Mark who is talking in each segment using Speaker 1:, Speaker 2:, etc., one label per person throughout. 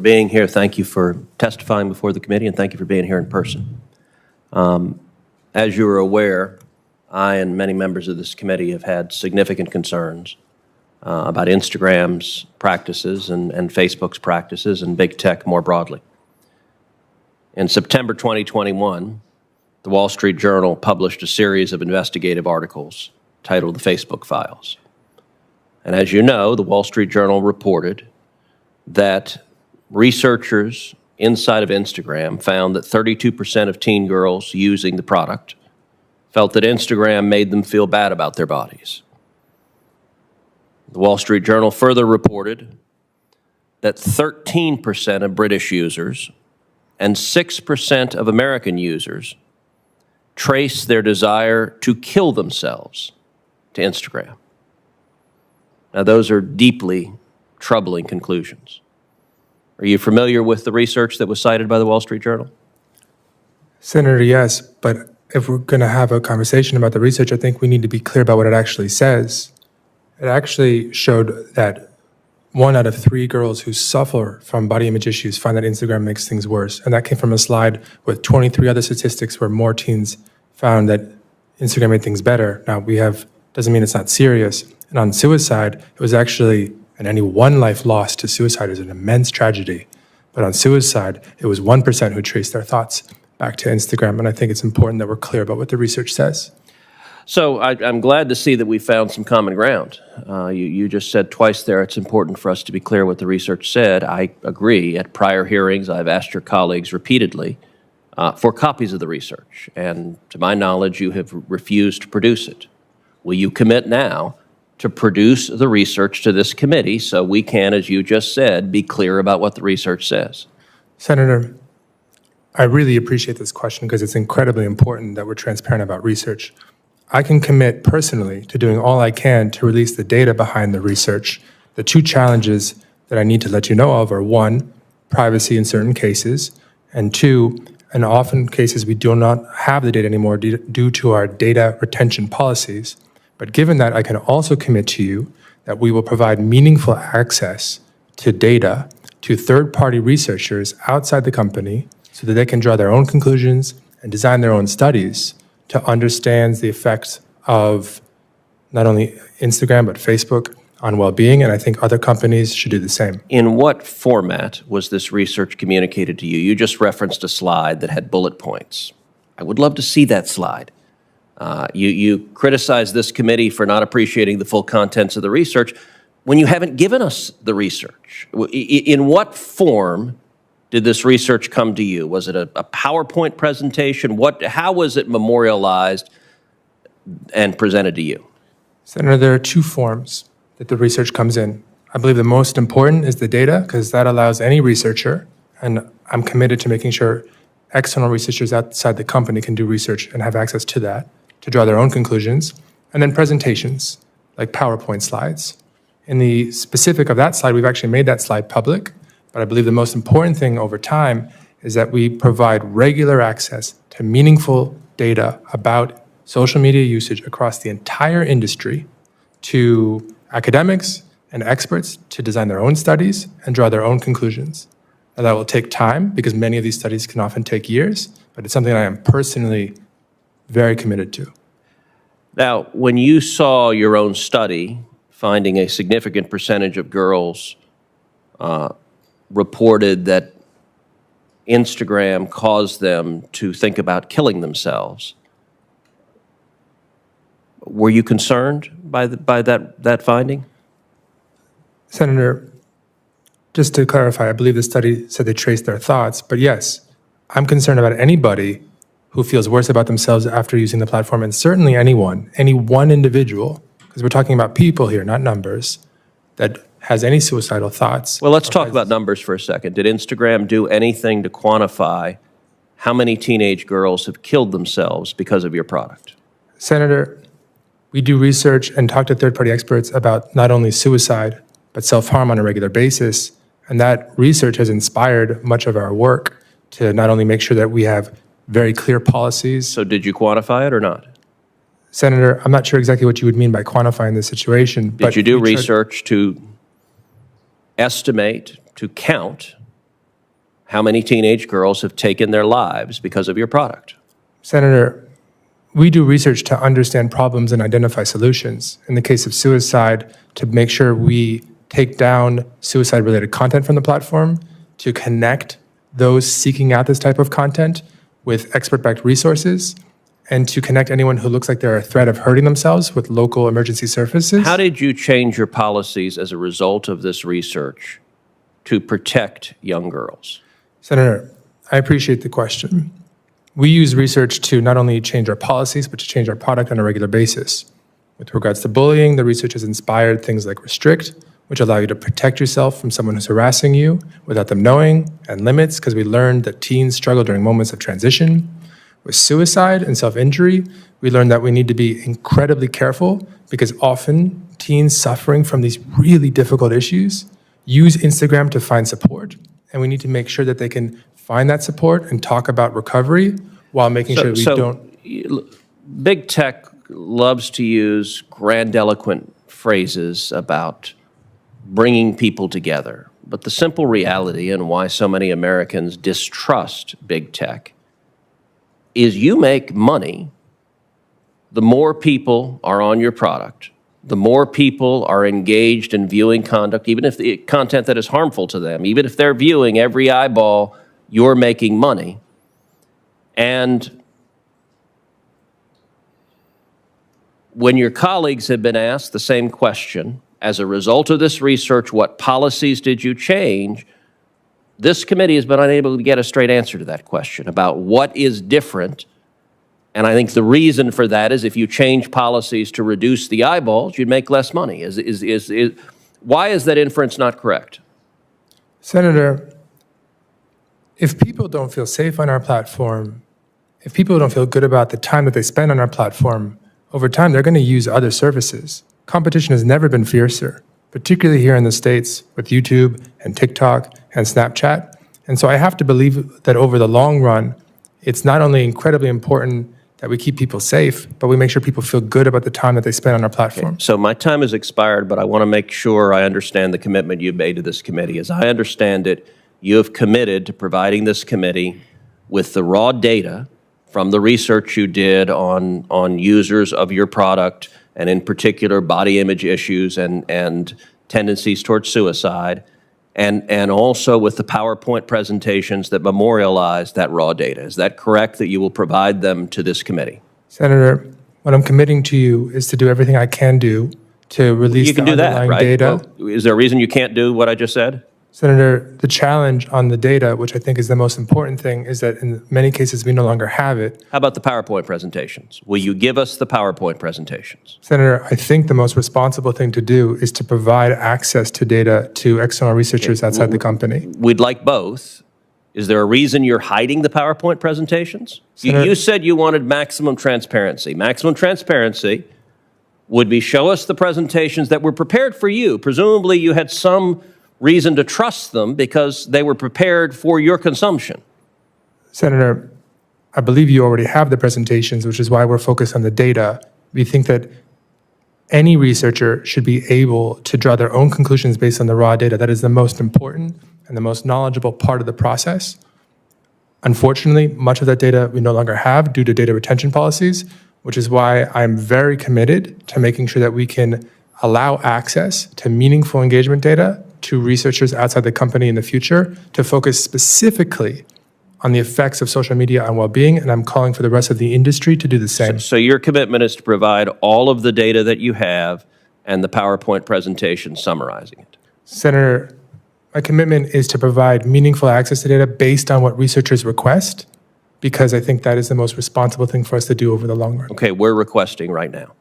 Speaker 1: Being here, thank you for testifying before the committee, and thank you for being here in person. As you are aware, I and many members of this committee have had significant concerns about Instagram's practices and Facebook's practices and big tech more broadly. In September 2021, the Wall Street Journal published a series of investigative articles titled The Facebook Files. And as you know, the Wall Street Journal reported that researchers inside of Instagram found that 32% of teen girls using the product felt that Instagram made them feel bad about their bodies. The Wall Street Journal further reported that 13% of British users and 6% of American users trace their desire to kill themselves to Instagram. Now, those are deeply troubling conclusions. Are you familiar with the research that was cited by the Wall Street Journal?
Speaker 2: Senator, yes, but if we're going to have a conversation about the research, I think we need to be clear about what it actually says. It actually showed that 1 out of 3 girls who suffer from body image issues find that Instagram makes things worse. And that came from a slide with 23 other statistics where more teens found that Instagram made things better. Now, doesn't mean it's not serious. And on suicide, it was actually, and any one life lost to suicide is an immense tragedy. But on suicide, it was 1% who traced their thoughts back to Instagram. And I think it's important that we're clear about what the research says.
Speaker 1: So I'm glad to see that we found some common ground. You just said twice there it's important for us to be clear what the research said. I agree. At prior hearings, I've asked your colleagues repeatedly for copies of the research. And to my knowledge, you have refused to produce it. Will you commit now to produce the research to this committee so we can, as you just said, be clear about what the research says?
Speaker 2: Senator, I really appreciate this question because it's incredibly important that we're transparent about research. I can commit personally to doing all I can to release the data behind the research. The 2 challenges that I need to let you know of are 1, privacy in certain cases, and 2, in often cases we do not have the data anymore due to our data retention policies. But given that, I can also commit to you that we will provide meaningful access to data to third-party researchers outside the company so that they can draw their own conclusions and design their own studies to understand the effects of not only Instagram but Facebook on well-being, and I think other companies should do the same.
Speaker 1: In what format was this research communicated to you? You just referenced a slide that had bullet points. I would love to see that slide. You criticize this committee for not appreciating the full contents of the research when you haven't given us the research. In what form did this research come to you? Was it a PowerPoint presentation? How was it memorialized and presented to you?
Speaker 2: Senator, there are 2 forms that the research comes in. I believe the most important is the data because that allows any researcher, and I'm committed to making sure external researchers outside the company can do research and have access to that, to draw their own conclusions, and then presentations, like PowerPoint slides. In the specific of that slide, we've actually made that slide public, but I believe the most important thing over time is that we provide regular access to meaningful data about social media usage across the entire industry to academics and experts to design their own studies and draw their own conclusions. Now, that will take time because many of these studies can often take years, but it's something I am personally very committed to.
Speaker 1: Now, when you saw your own study finding a significant percentage of girls reported that Instagram caused them to think about killing themselves, were you concerned by that finding?
Speaker 2: Senator, just to clarify, I believe the study said they traced their thoughts, but yes, I'm concerned about anybody who feels worse about themselves after using the platform, and certainly any one individual, because we're talking about people here, not numbers, that has any suicidal thoughts.
Speaker 1: Well, let's talk about numbers for a second. Did Instagram do anything to quantify how many teenage girls have killed themselves because of your product?
Speaker 2: Senator, we do research and talk to third-party experts about not only suicide, but self-harm on a regular basis. And that research has inspired much of our work to not only make sure that we have very clear policies.
Speaker 1: So did you quantify it or not?
Speaker 2: Senator, I'm not sure exactly what you would mean by quantifying the situation.
Speaker 1: Did you do research to estimate, to count how many teenage girls have taken their lives because of your product?
Speaker 2: Senator, we do research to understand problems and identify solutions. In the case of suicide, to make sure we take down suicide-related content from the platform, to connect those seeking out this type of content with expert-backed resources, and to connect anyone who looks like they're a threat of hurting themselves with local emergency services.
Speaker 1: How did you change your policies as a result of this research to protect young girls?
Speaker 2: Senator, I appreciate the question. We use research to not only change our policies, but to change our product on a regular basis. With regards to bullying, the research has inspired things like Restrict, which allow you to protect yourself from someone who's harassing you without them knowing, and Limits, because we learned that teens struggle during moments of transition. With suicide and self-injury, we learned that we need to be incredibly careful because often teens suffering from these really difficult issues use Instagram to find support, and we need to make sure that they can find that support and talk about recovery while making sure we don't.
Speaker 1: Big tech loves to use grandiloquent phrases about bringing people together. But the simple reality and why so many Americans distrust big tech is you make money the more people are on your product, the more people are engaged in viewing content, even if the content that is harmful to them, even if they're viewing every eyeball, you're making money. And when your colleagues have been asked the same question, as a result of this research, what policies did you change? This committee has been unable to get a straight answer to that question about what is different. And I think the reason for that is if you change policies to reduce the eyeballs, you'd make less money. Why is that inference not correct?
Speaker 2: Senator, if people don't feel safe on our platform, if people don't feel good about the time that they spend on our platform, over time they're going to use other services. Competition has never been fiercer, particularly here in the States with YouTube and TikTok and Snapchat. And so I have to believe that over the long run, it's not only incredibly important that we keep people safe, but we make sure people feel good about the time that they spend on our platform.
Speaker 1: Okay, so my time has expired, but I want to make sure I understand the commitment you've made to this committee. As I understand it, you have committed to providing this committee with the raw data from the research you did on users of your product, and in particular body image issues and tendencies towards suicide, and also with the PowerPoint presentations that memorialize that raw data. Is that correct, that you will provide them to this committee?
Speaker 2: Senator, what I'm committing to you is to do everything I can do to release
Speaker 1: you can
Speaker 2: the
Speaker 1: do that,
Speaker 2: underlying
Speaker 1: right?
Speaker 2: data.
Speaker 1: Well, is there a reason you can't do what I just said?
Speaker 2: Senator, the challenge on the data, which I think is the most important thing, is that in many cases we no longer have it.
Speaker 1: How about the PowerPoint presentations? Will you give us the PowerPoint presentations?
Speaker 2: Senator, I think the most responsible thing to do is to provide access to data to external researchers outside the company.
Speaker 1: We'd like both. Is there a reason you're hiding the PowerPoint presentations?
Speaker 2: Senator,
Speaker 1: you said you wanted maximum transparency. Maximum transparency would be show us the presentations that were prepared for you. Presumably you had some reason to trust them because they were prepared for your consumption.
Speaker 2: Senator, I believe you already have the presentations, which is why we're focused on the data. We think that any researcher should be able to draw their own conclusions based on the raw data. That is the most important and the most knowledgeable part of the process. Unfortunately, much of that data we no longer have due to data retention policies, which is why I'm very committed to making sure that we can allow access to meaningful engagement data to researchers outside the company in the future to focus specifically on the effects of social media on well-being, and I'm calling for the rest of the industry to do the same.
Speaker 1: So your commitment is to provide all of the data that you have and the PowerPoint presentation summarizing it.
Speaker 2: Senator, my commitment is to provide meaningful access to data based on what researchers request, because I think that is the most responsible thing for us to do over the long run.
Speaker 1: Okay, we're requesting right now.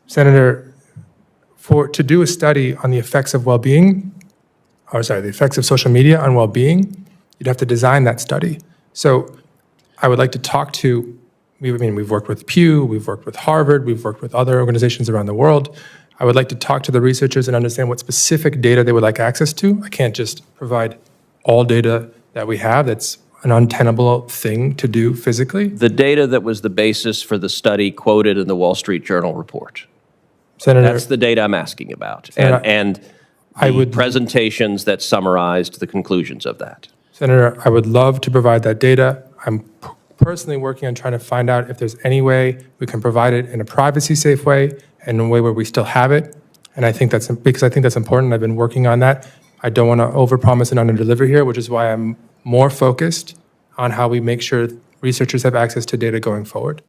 Speaker 2: Senator, to do a study on the effects of well-being, the effects of social media on well-being, you'd have to design that study. So I would like to talk to, we've worked with Pew, we've worked with Harvard, we've worked with other organizations around the world. I would like to talk to the researchers and understand what specific data they would like access to. I can't just provide all data that we have. That's an untenable thing to do physically.
Speaker 1: The data that was the basis for the study quoted in the Wall Street Journal report.
Speaker 2: Senator,
Speaker 1: that's the data I'm asking about,
Speaker 2: Senator,
Speaker 1: and the presentations that summarized the conclusions of that.
Speaker 2: Senator, I would love to provide that data. I'm personally working on trying to find out if there's any way we can provide it in a privacy-safe way and in a way where we still have it. And I think that's because I think that's important. I've been working on that. I don't want to overpromise and underdeliver here, which is why I'm more focused on how we make sure researchers have access to data going forward.